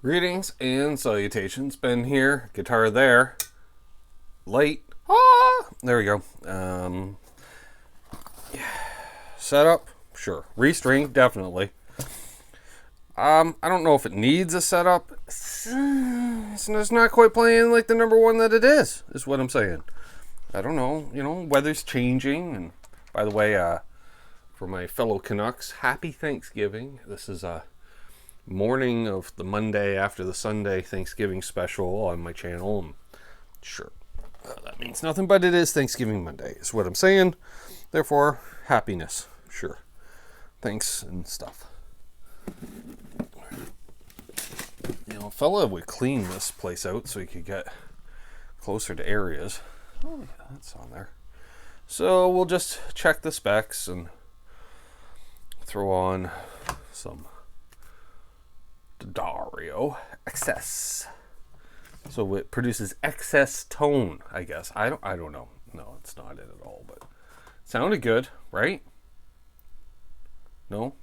Greetings and salutations. Ben here. Guitar there. Light. Ah! There we go. Yeah. Setup? Sure. Restring? Definitely. I don't know if it needs a setup. It's not quite playing like the number one that it is what I'm saying. I don't know. You know, weather's changing. And by the way, for my fellow Canucks, happy Thanksgiving. This is morning of the Monday after the Sunday Thanksgiving special on my channel. And sure, that means nothing, but it is Thanksgiving Monday is what I'm saying. Therefore, happiness. Sure. Thanks and stuff. You know, a fella would clean this place out so he could get closer to areas. Oh yeah, that's on there. So we'll just check the specs and throw on some Dario excess, so it produces excess tone, I guess. I don't know. No, it's not it at all, but it sounded good, right? No?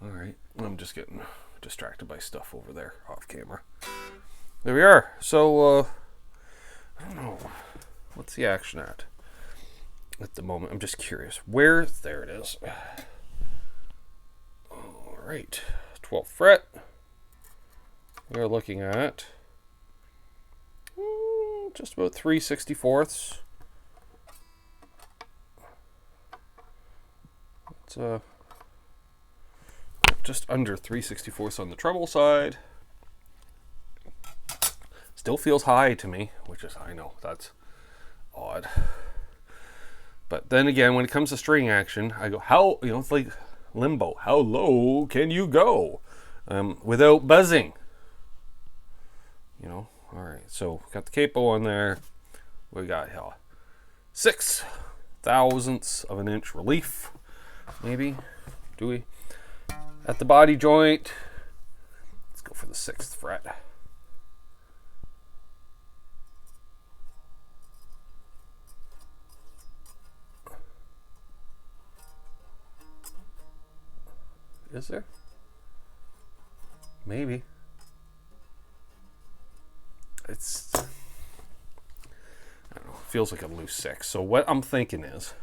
Alright, I'm just getting distracted by stuff over there off camera. There we are. So I don't know, what's the action at the moment? I'm just curious. There it is. Alright, 12th fret. We're looking at just about 3/64. It's just under 3/64 on the treble side. Still feels high to me, which is, I know, that's odd. But then again, when it comes to string action, I go, how, you know, it's like limbo. How low can you go without buzzing? You know, all right. So got the capo on there. We got 6 thousandths of an inch relief, maybe. Do we? At the body joint, let's go for the 6th fret. Is there? Maybe. It's, I don't know, it feels like a loose 6. So what I'm thinking is,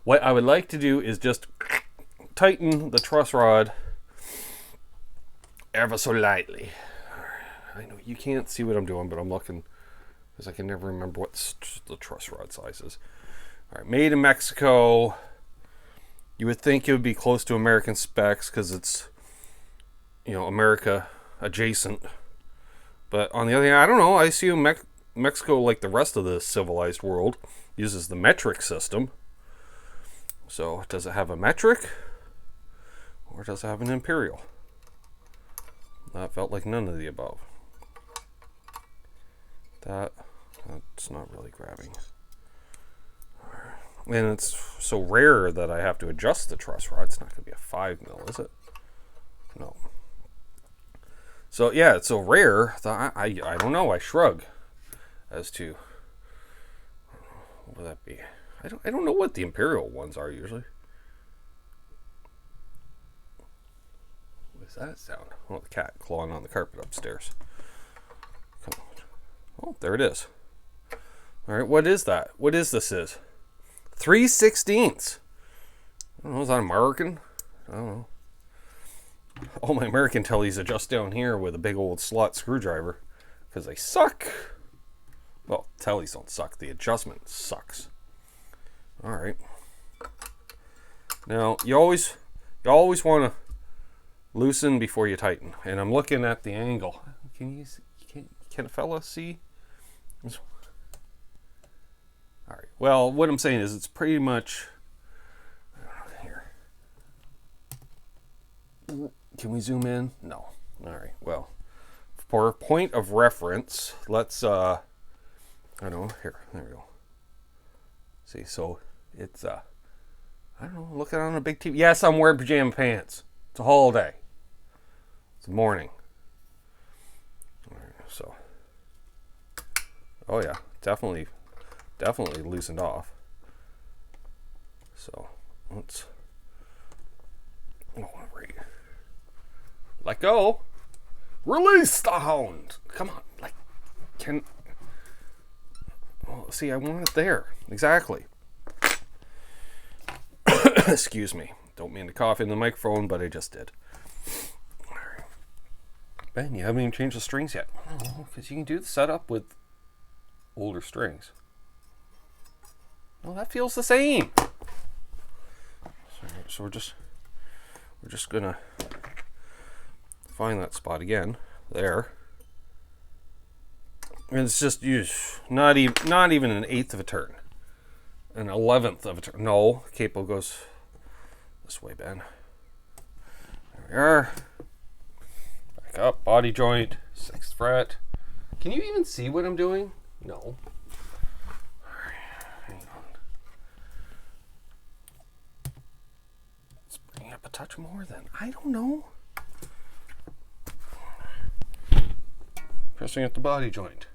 what I would like to do is just tighten the truss rod ever so lightly. I know you can't see what I'm doing, but I'm looking because I can never remember what the truss rod size is. All right, made in Mexico. You would think it would be close to American specs because it's, you know, America adjacent. But on the other hand, I don't know. I assume Mexico, like the rest of the civilized world, uses the metric system. So does it have a metric? Or does it have an imperial? That felt like none of the above. That's not really grabbing. And it's so rare that I have to adjust the truss rod. It's not going to be a 5mm, is it? No. So yeah, it's so rare that I don't know. I shrug as to what would that be. I don't know what the imperial ones are usually. What does that sound? Oh, the cat clawing on the carpet upstairs. Come on. Oh, there it is. All right, what is that? What is this? 3/16. I don't know, is that American? I don't know. All my American Teles are just down here with a big old slot screwdriver because they suck. Well, Teles don't suck. The adjustment sucks. All right. Now you always want to loosen before you tighten. And I'm looking at the angle. Can a fella see? All right. Well, what I'm saying is it's pretty much here. Can we zoom in? No. All right. Well, for point of reference, let's I don't know. Here. There we go. See, so it's I don't know. Look at it on a big TV. Yes, I'm wearing pajama pants. It's a holiday. It's morning. All right. So. Oh yeah, definitely loosened off. So let's let go. Release the hound! Come on, like, well, see, I want it there. Exactly. Excuse me. Don't mean to cough in the microphone, but I just did. All right. Ben, you haven't even changed the strings yet. Oh, because you can do the setup with older strings. Well, that feels the same. So we're just gonna find that spot again. There. And it's just not even an eighth of a turn. An 11th of a turn. No, capo goes this way, Ben. There we are. Back up, body joint, 6th fret. Can you even see what I'm doing? No. All right, hang on. Let's bring it up a touch more then. I don't know. Pressing at the body joint.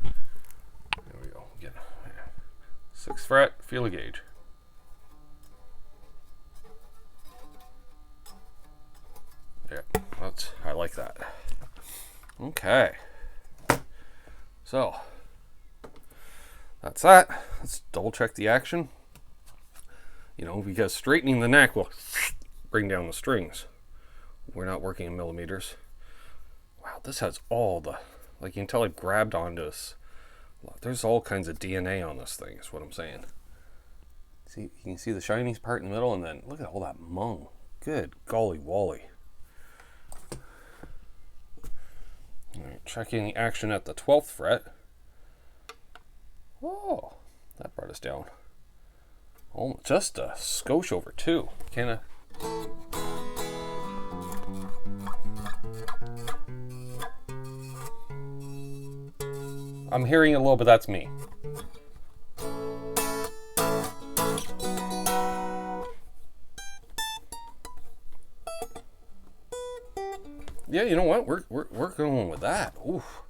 There we go. Again. 6th fret, feel a gauge. Yeah, I like that. Okay. So, that's that. Let's double check the action. You know, because straightening the neck will bring down the strings. We're not working in millimeters. Wow, this has all the, like, you can tell I grabbed onto this. There's all kinds of DNA on this thing, is what I'm saying. See, you can see the shiny part in the middle, and then look at all that mung. Good golly wally. All right, checking the action at the 12th fret. Oh, that brought us down. Oh, just a skosh over 2. Can I? I'm hearing it a little, but that's me. Yeah, you know what? We're going with that. Oof.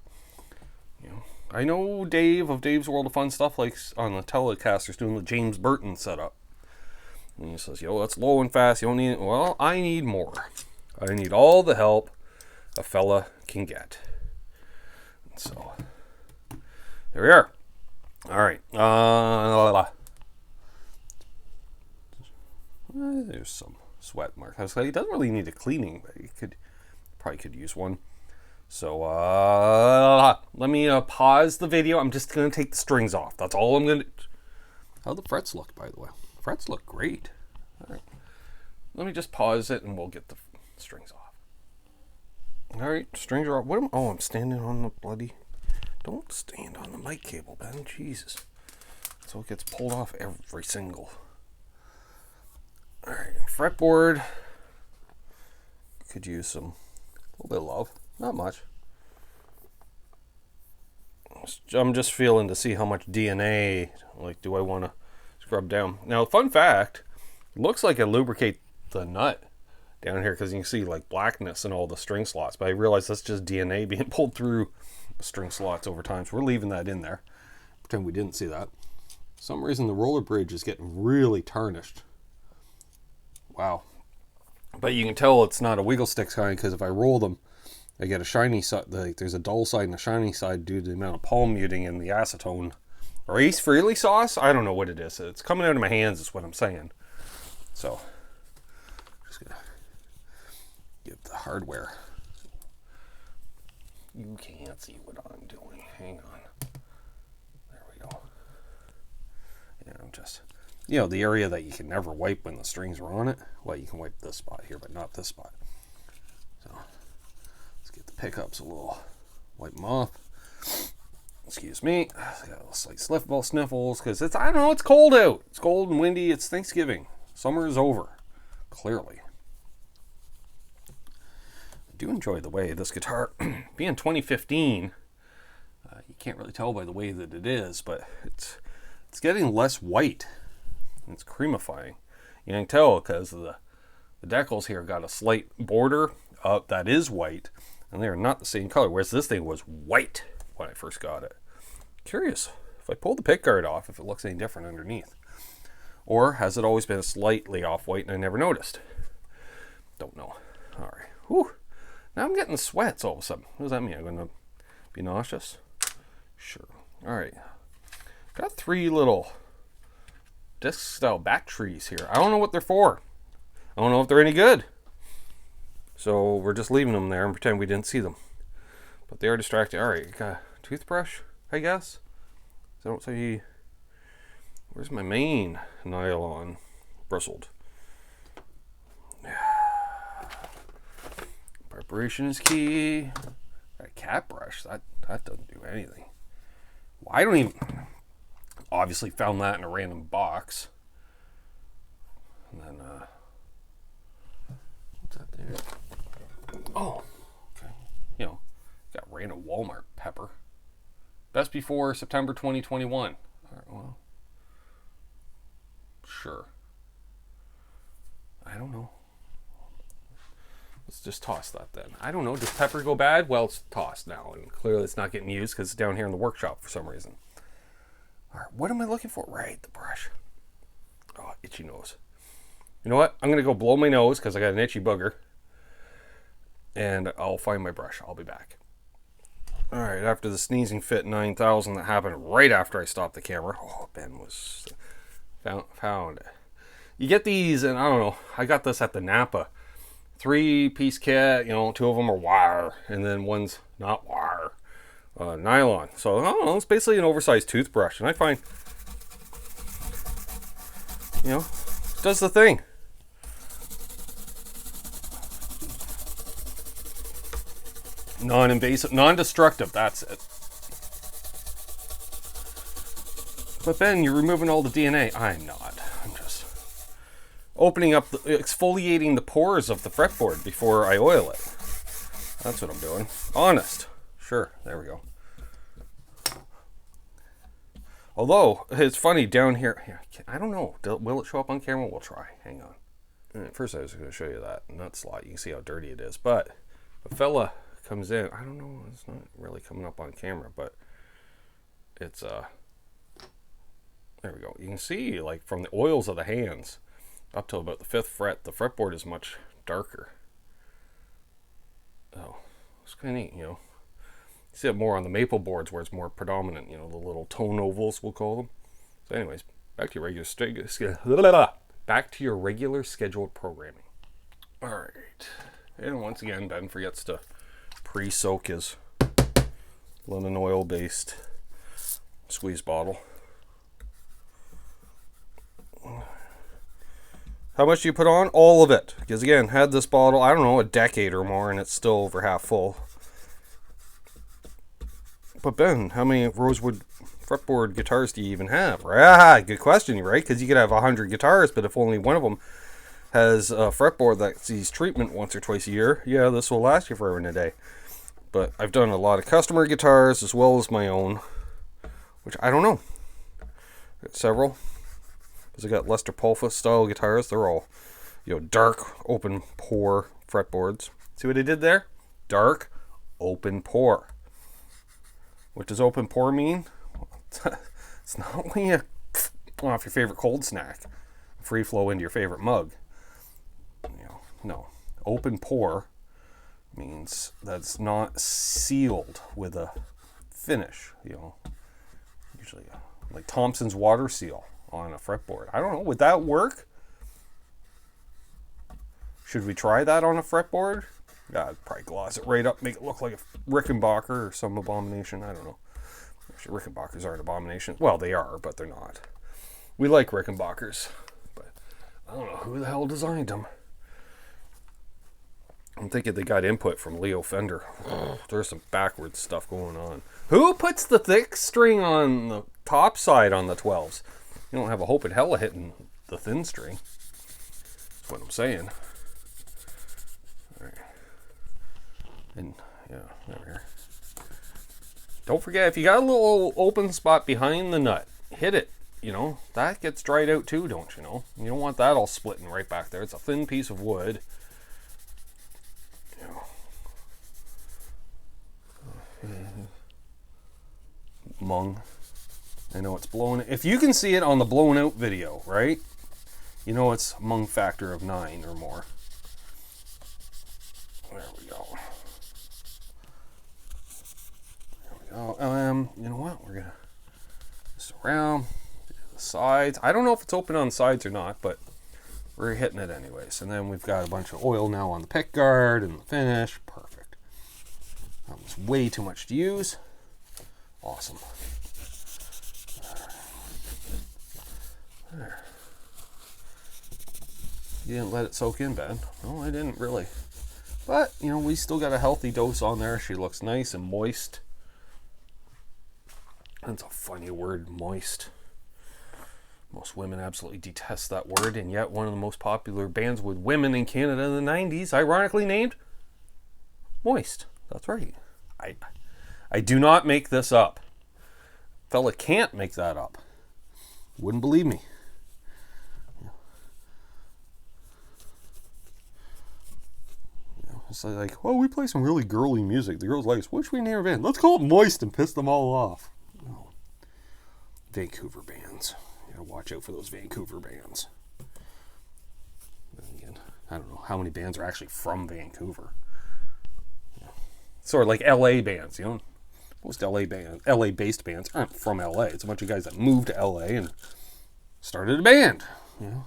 You know, I know Dave of Dave's World of Fun Stuff likes on the Telecasters doing the James Burton setup. And he says, "Yo, that's low and fast. You don't need it." Well, I need more. I need all the help a fella can get. And so there we are. All right. There's some sweat mark. I was like, it doesn't really need a cleaning, but you probably could use one. So let me pause the video. I'm just gonna take the strings off. That's all I'm gonna. How the frets look, by the way. Frets look great. All right. Let me just pause it, and we'll get the strings off. All right, strings are off. What am? Oh, I'm standing on the bloody. Don't stand on the mic cable, Ben. Jesus. So it gets pulled off every single. All right, fretboard. Could use some, a little bit of love. Not much. I'm just feeling to see how much DNA, like, do I want to scrub down. Now, fun fact, looks like I lubricate the nut down here because you can see, like, blackness in all the string slots. But I realize that's just DNA being pulled through the string slots over time. So we're leaving that in there. Pretend we didn't see that. For some reason, the roller bridge is getting really tarnished. Wow. But you can tell it's not a wiggle sticks kind, because if I roll them, I get a shiny side. Like, there's a dull side and a shiny side due to the amount of palm muting in the acetone or Ace Frehley sauce. I don't know what it is. It's coming out of my hands is what I'm saying. So, just gonna give the hardware. You can't see what I'm doing. Hang on. There we go. Yeah, I'm just, you know, the area that you can never wipe when the strings are on it. Well, you can wipe this spot here, but not this spot. So, let's get the pickups a little, wipe them off. Excuse me. I got a slight sniffles because it's, I don't know, it's cold out. It's cold and windy. It's Thanksgiving. Summer is over. Clearly. I do enjoy the way this guitar, being 2015, you can't really tell by the way that it is, but it's getting less white. It's creamifying. You can tell because the decals here got a slight border that is white, and they are not the same color, whereas this thing was white when I first got it. Curious if I pull the pick guard off if it looks any different underneath, or has it always been slightly off white and I never noticed? Don't know. All right. Whew. Now I'm getting sweats all of a sudden. What does that mean? I'm going to be nauseous? Sure. All right. Got 3 little disc style batteries here. I don't know what they're for. I don't know if they're any good. So we're just leaving them there and pretend we didn't see them. But they are distracting. All right. Got a toothbrush, I guess. So I don't see. Where's my main nylon bristled? Preparation is key. Got a cat brush. That doesn't do anything. Well, I don't even. Obviously found that in a random box. And then what's that there? Oh, okay. You know, got random Walmart pepper. Best before September 2021. All right, well, sure. I don't know. Let's just toss that then. I don't know. Does pepper go bad? Well, it's tossed now, and clearly it's not getting used because it's down here in the workshop for some reason. All right, what am I looking for? Right, the brush. Oh, itchy nose. You know what? I'm going to go blow my nose because I got an itchy booger. And I'll find my brush. I'll be back. All right, after the sneezing fit 9000 that happened right after I stopped the camera. Oh, Ben was found. You get these, and I don't know. I got this at the Napa. 3-piece kit, you know, 2 of them are wire, and then one's not wire, nylon. So, I don't know, it's basically an oversized toothbrush, and I find, you know, it does the thing. Non-invasive, non-destructive, that's it. But Ben, you're removing all the DNA. I'm not. I'm just opening up, exfoliating the pores of the fretboard before I oil it. That's what I'm doing. Honest. Sure, there we go. Although, it's funny down here, I don't know, will it show up on camera? We'll try, hang on. First I was going to show you that nut slot, you can see how dirty it is, but a fella comes in, I don't know, it's not really coming up on camera, but it's, there we go. You can see, like, from the oils of the hands, up till about the 5th fret, the fretboard is much darker. Oh, it's kind of neat, you know. You see it more on the maple boards where it's more predominant, you know, the little tone ovals, we'll call them. So anyways, back to your regular scheduled programming. All right. And once again, Ben forgets to pre-soak his lemon oil-based squeeze bottle. How much do you put on? All of it. Because again, had this bottle, I don't know, a decade or more, and it's still over half full. But Ben, how many rosewood fretboard guitars do you even have? Ah, good question, right? Because you could have 100 guitars, but if only one of them has a fretboard that sees treatment once or twice a year, yeah, this will last you forever and a day. But I've done a lot of customer guitars as well as my own, which I don't know. Got several. Because I got Lester Pulfa style guitars. They're all, you know, dark, open pore fretboards. See what I did there? Dark, open pore. What does open pore mean? It's not when you off your favorite cold snack, free flow into your favorite mug. You know, no. Open pore means that's not sealed with a finish. You know, usually like Thompson's water seal on a fretboard. I don't know. Would that work? Should we try that on a fretboard? Yeah, I'd probably gloss it right up, make it look like a Rickenbacker or some abomination. I don't know. Actually, Rickenbackers aren't abominations. Well, they are, but they're not. We like Rickenbackers, but I don't know who the hell designed them. I'm thinking they got input from Leo Fender. There's some backwards stuff going on. Who puts the thick string on the top side on the 12s? You don't have a hope in hell of hitting the thin string. That's what I'm saying. All right. And yeah, there we are. Don't forget, if you got a little open spot behind the nut, hit it. You know, that gets dried out too, don't you know? You don't want that all splitting right back there. It's a thin piece of wood. You know. Mung. I know it's blown. If you can see it on the blown out video, right? You know it's mung factor of 9 or more. There we go. You know what? We're gonna just around the sides. I don't know if it's open on the sides or not, but we're hitting it anyways. And then we've got a bunch of oil now on the pick guard and the finish. Perfect. That was way too much to use. Awesome. There. You didn't let it soak in, Ben. No, I didn't really. But, you know, we still got a healthy dose on there. She looks nice and moist. That's a funny word, moist. Most women absolutely detest that word, and yet one of the most popular bands with women in Canada in the 90s, ironically named Moist. That's right. I do not make this up. Fella can't make that up. Wouldn't believe me. It's like, well, we play some really girly music. The girls like us. What should we name our band? Let's call it Moist and piss them all off. No. Vancouver bands. You gotta watch out for those Vancouver bands. Then again, I don't know how many bands are actually from Vancouver. Yeah. Sort of like LA bands, you know. Most LA-based bands aren't from LA. It's a bunch of guys that moved to LA and started a band. You know,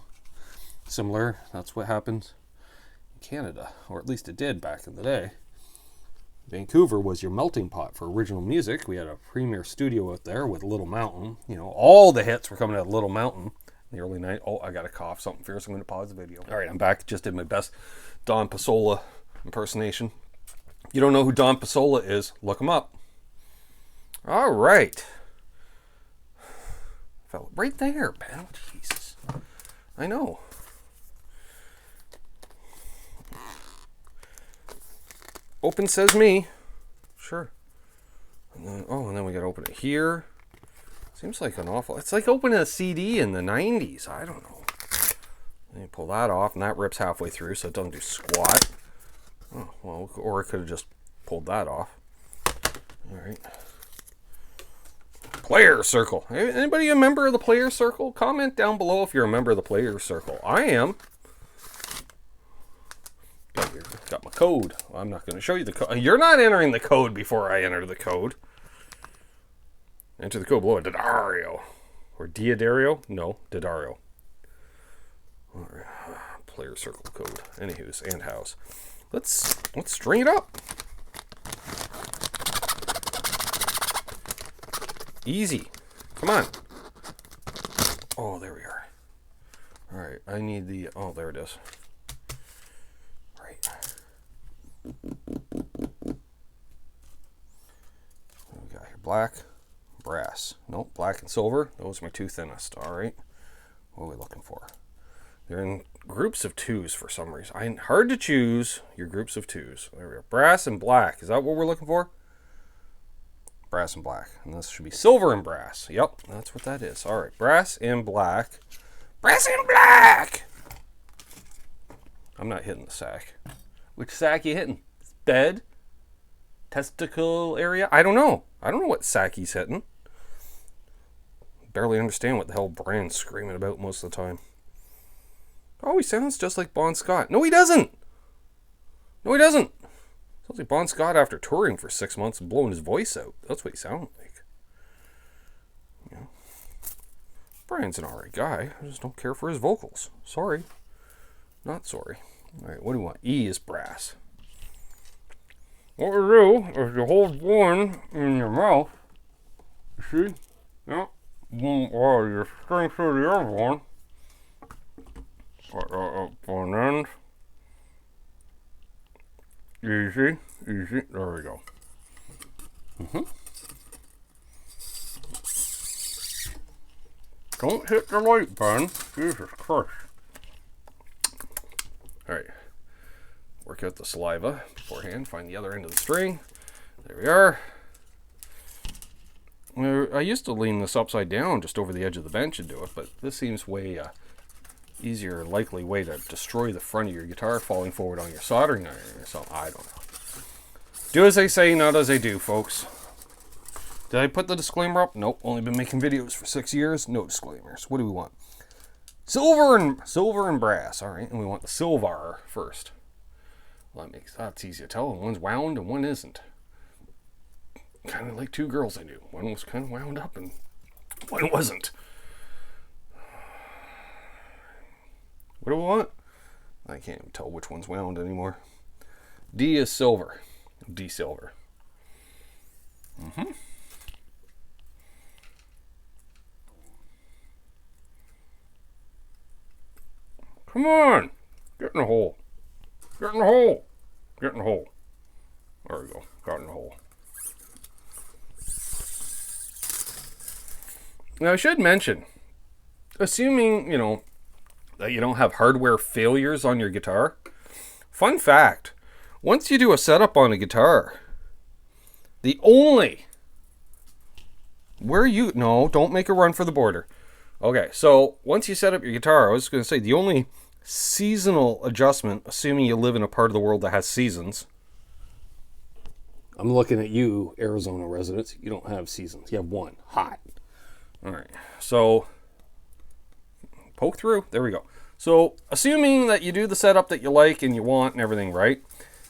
similar. That's what happens in Canada, or at least it did back in the day. Vancouver was your melting pot for original music. We had a premier studio out there with Little Mountain. You know, all the hits were coming out of Little Mountain in the early 90s. Oh, I got a cough. Something fierce. I'm going to pause the video. All right, I'm back. Just did my best Don Pasola impersonation. If you don't know who Don Pasola is, look him up. All right. Fell right there, Ben. Jesus. I know. Open says me. Sure. And then, and then we got to open it here. Seems like an awful... It's like opening a CD in the 90s. I don't know. Then you pull that off, and that rips halfway through, so it doesn't do squat. Oh, well, or I could have just pulled that off. All right. Player Circle. Anybody a member of the Player Circle? Comment down below if you're a member of the Player Circle. I am. Got my code. Well, I'm not going to show you the code. You're not entering the code before I enter the code. Enter the code below. Didario. Or Diadario? No, Didario. All right. Player Circle code. Anywho's and house. Let's string it up. Easy. Come on. Oh, there we are. All right. I need the... Oh, there it is. Right. What do we got here? Black, brass. Nope, black and silver. Those are my two thinnest. All right. What are we looking for? They're in groups of twos for some reason. Hard to choose your groups of twos. There we go. Brass and black. Is that what we're looking for? Brass and black. And this should be silver and brass. Yep, that's what that is. All right, brass and black. Brass and black! I'm not hitting the sack. Which sack you hitting? Bed? Testicle area? I don't know. I don't know what sack he's hitting. Barely understand what the hell Brian's screaming about most of the time. Oh, he sounds just like Bon Scott. No, he doesn't! No, he doesn't! Sounds like Bon Scott after touring for 6 months and blowing his voice out. That's what he sounded like. Yeah. Brian's an alright guy. I just don't care for his vocals. Sorry. Not sorry. Alright, what do we want? E is brass. What you do is you hold one in your mouth. You see? Yeah. While you string through the other one. Up one end. Easy, easy. There we go. Don't hit the light, Ben. Jesus Christ. Alright. Work out the saliva beforehand. Find the other end of the string. There we are. I used to lean this upside down just over the edge of the bench and do it, but this seems way easier, likely way to destroy the front of your guitar falling forward on your soldering iron or something. I don't know. Do as they say, not as they do, folks. Did I put the disclaimer up? Nope. Only been making videos for 6 years. No disclaimers. What do we want? Silver and brass. All right, and we want the silver first. Well, that's easy to tell. One's wound and one isn't. kind of like two girls I knew. One was kind of wound up and one wasn't. What do we want? I can't even tell which one's wound anymore. D is silver. D silver. Come on! Get in the hole. Get in the hole. Get in the hole. There we go. Got in the hole. Now I should mention, assuming, that you don't have hardware failures on your guitar, fun fact, once you do a setup on a guitar, don't make a run for the border. Okay, so once you set up your guitar, I was going to say the only seasonal adjustment, assuming you live in a part of the world that has seasons. I'm looking at you, Arizona residents. You don't have seasons. You have one. Hot. All right, so poke through. There we go. So assuming that you do the setup that you like and you want and everything, right?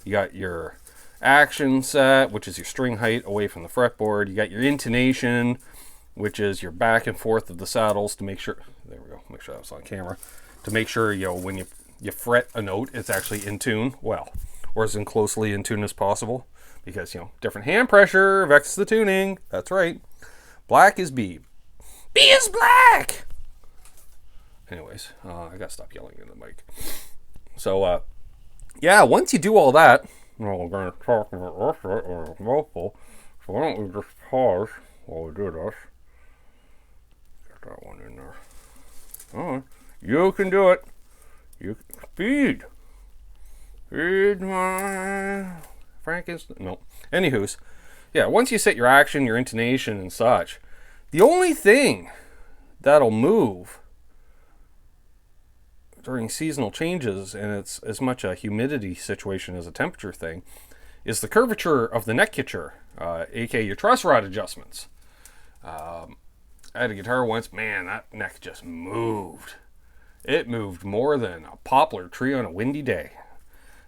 You got your action set, which is your string height away from the fretboard. You got your intonation, which is your back and forth of the saddles to make sure, there we go, make sure that's on camera, to make sure, when you fret a note, it's actually in tune, or as closely in tune as possible, because, different hand pressure affects the tuning. That's right. Black is B. B is black! Anyways, I gotta stop yelling into the mic. So, once you do all that, we're going to talk about this or mouthful, so why don't we just pause while we do this. Get that one in there. Alright, you can do it. You can feed my Frankenstein. No. Anywho's, once you set your action, your intonation, and such, the only thing that'll move during seasonal changes, and it's as much a humidity situation as a temperature thing, is the curvature of the neck kitcher, aka your truss rod adjustments. I had a guitar once, man, that neck just moved. It moved more than a poplar tree on a windy day.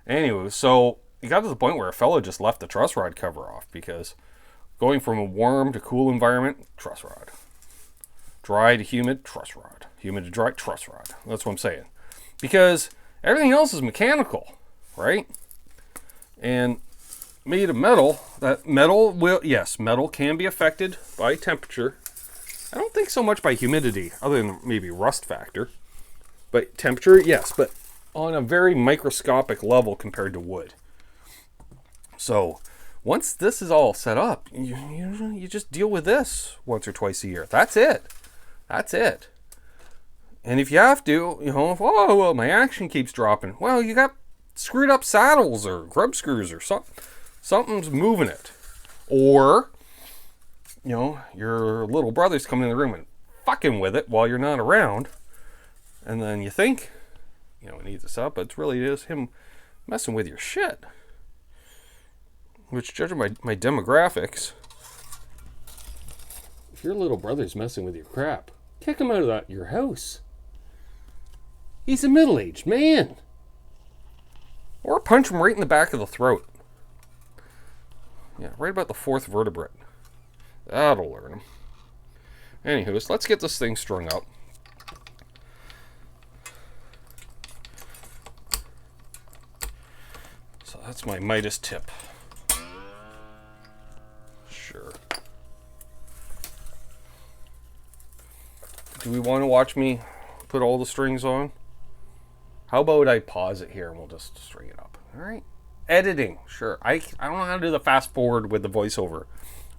Anyway, so it got to the point where a fella just left the truss rod cover off, because going from a warm to cool environment, truss rod. Dry to humid, truss rod. Humid to dry, truss rod. That's what I'm saying. Because everything else is mechanical, right? And made of metal, metal can be affected by temperature. I don't think so much by humidity, other than maybe rust factor. But temperature, yes, but on a very microscopic level compared to wood. So once this is all set up, you just deal with this once or twice a year. That's it. That's it. And if you have to, my action keeps dropping. Well, you got screwed up saddles or grub screws or something. Something's moving it. Or, your little brother's coming in the room and fucking with it while you're not around. And then you think, it needs this up, but it's really just him messing with your shit. Which, judging by my demographics, if your little brother's messing with your crap, kick him out of your house. He's a middle-aged man. Or punch him right in the back of the throat. Yeah, right about the fourth vertebrate. That'll learn him. Anywho, let's get this thing strung up. So that's my Midas tip. Sure. Do we want to watch me put all the strings on? How about I pause it here and we'll just string it up? All right. Editing, sure. I don't know how to do the fast forward with the voiceover.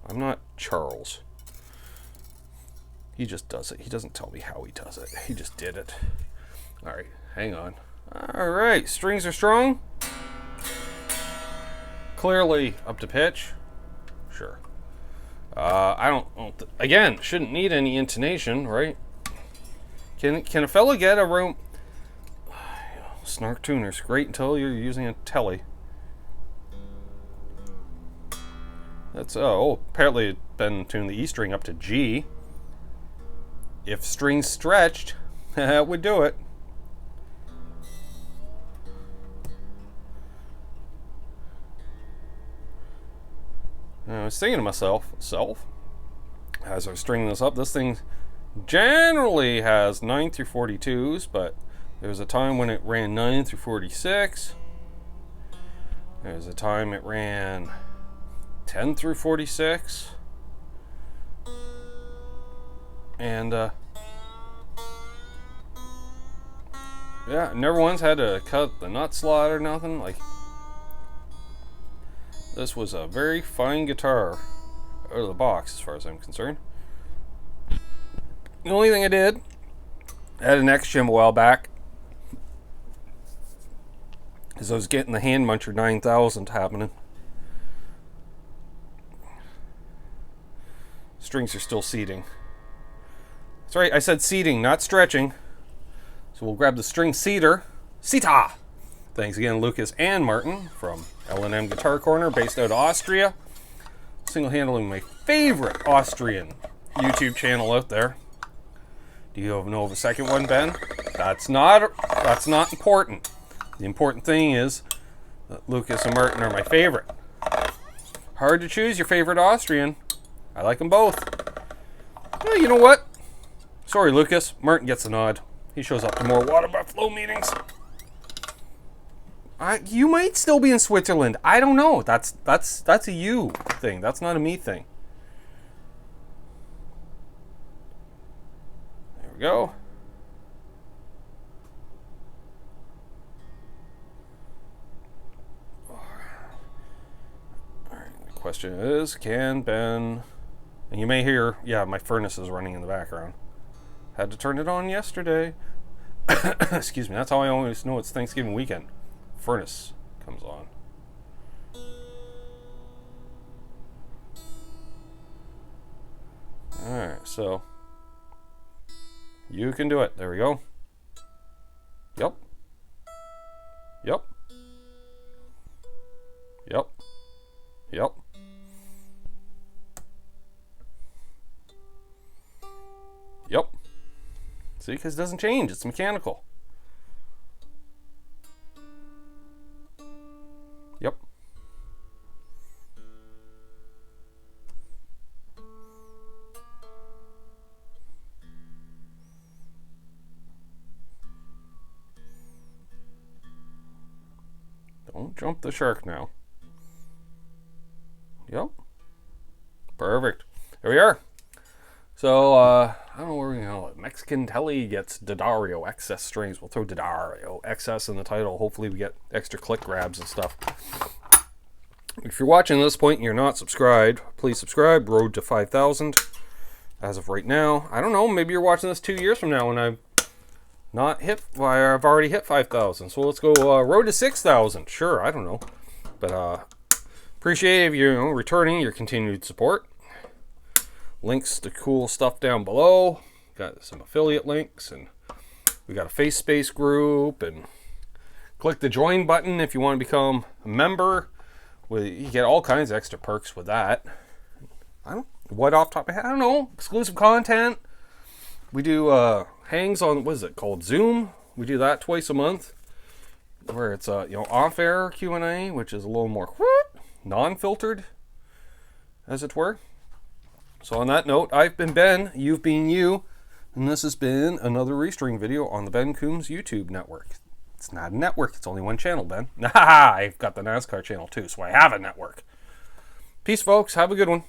I'm not Charles. He just does it. He doesn't tell me how he does it. He just did it. All right, hang on. All right, strings are strong. Clearly up to pitch. Sure. I don't again, shouldn't need any intonation, right? Can a fella get a room? Snark tuners, great until you're using a Tele. That's apparently Ben tuned the E string up to G. If strings stretched, that would do it. And I was thinking to myself, as I was stringing this up, this thing generally has 9 through 42s, but there was a time when it ran 9 through 46. There was a time it ran 10 through 46. And yeah, never once had to cut the nut slot or nothing. Like, this was a very fine guitar out of the box as far as I'm concerned. The only thing I did, I had an X-Jim a while back, because I was getting the Hand Muncher 9000 happening. Strings are still seating. That's right, I said seating, not stretching. So we'll grab the string seater. Sita! Thanks again, Lucas and Martin from L&M Guitar Corner, based out of Austria. Single-handling my favorite Austrian YouTube channel out there. Do you know of a second one, Ben? That's not important. The important thing is that Lucas and Martin are my favorite. Hard to choose your favorite Austrian. I like them both. Well, you know what? Sorry, Lucas. Martin gets the nod. He shows up to more Water Buffalo meetings. You might still be in Switzerland. I don't know. That's a you thing. That's not a me thing. There we go. Alright, the question is, can Ben... And you may hear, yeah, my furnace is running in the background. Had to turn it on yesterday. Excuse me, that's how I always know it's Thanksgiving weekend. Furnace comes on. Alright, so you can do it. There we go. Yep. Yep. Yep. Yep. Yep. See, because it doesn't change. It's mechanical. Yep. Don't jump the shark now. Yep. Perfect. There we are. So, I don't know where we're going. Mexican Tele gets Daddario excess strings. We'll throw Daddario excess in the title. Hopefully we get extra click grabs and stuff. If you're watching at this point and you're not subscribed, please subscribe. Road to 5,000 as of right now. I don't know. Maybe you're watching this 2 years from now and I've already hit 5,000. So let's go road to 6,000. Sure, I don't know. But appreciate if you're returning your continued support. Links to cool stuff down below. Got some affiliate links, and we got a face space group, and click the join button if you want to become a member. You get all kinds of extra perks with that. I don't know. Exclusive content. We do hangs on, what is it called, Zoom. We do that twice a month, where it's off-air Q&A, which is a little more non-filtered, as it were. So on that note, I've been Ben, you've been you, and this has been another Restring video on the Ben Coombs YouTube network. It's not a network, it's only one channel, Ben. I've got the NASCAR channel too, so I have a network. Peace, folks. Have a good one.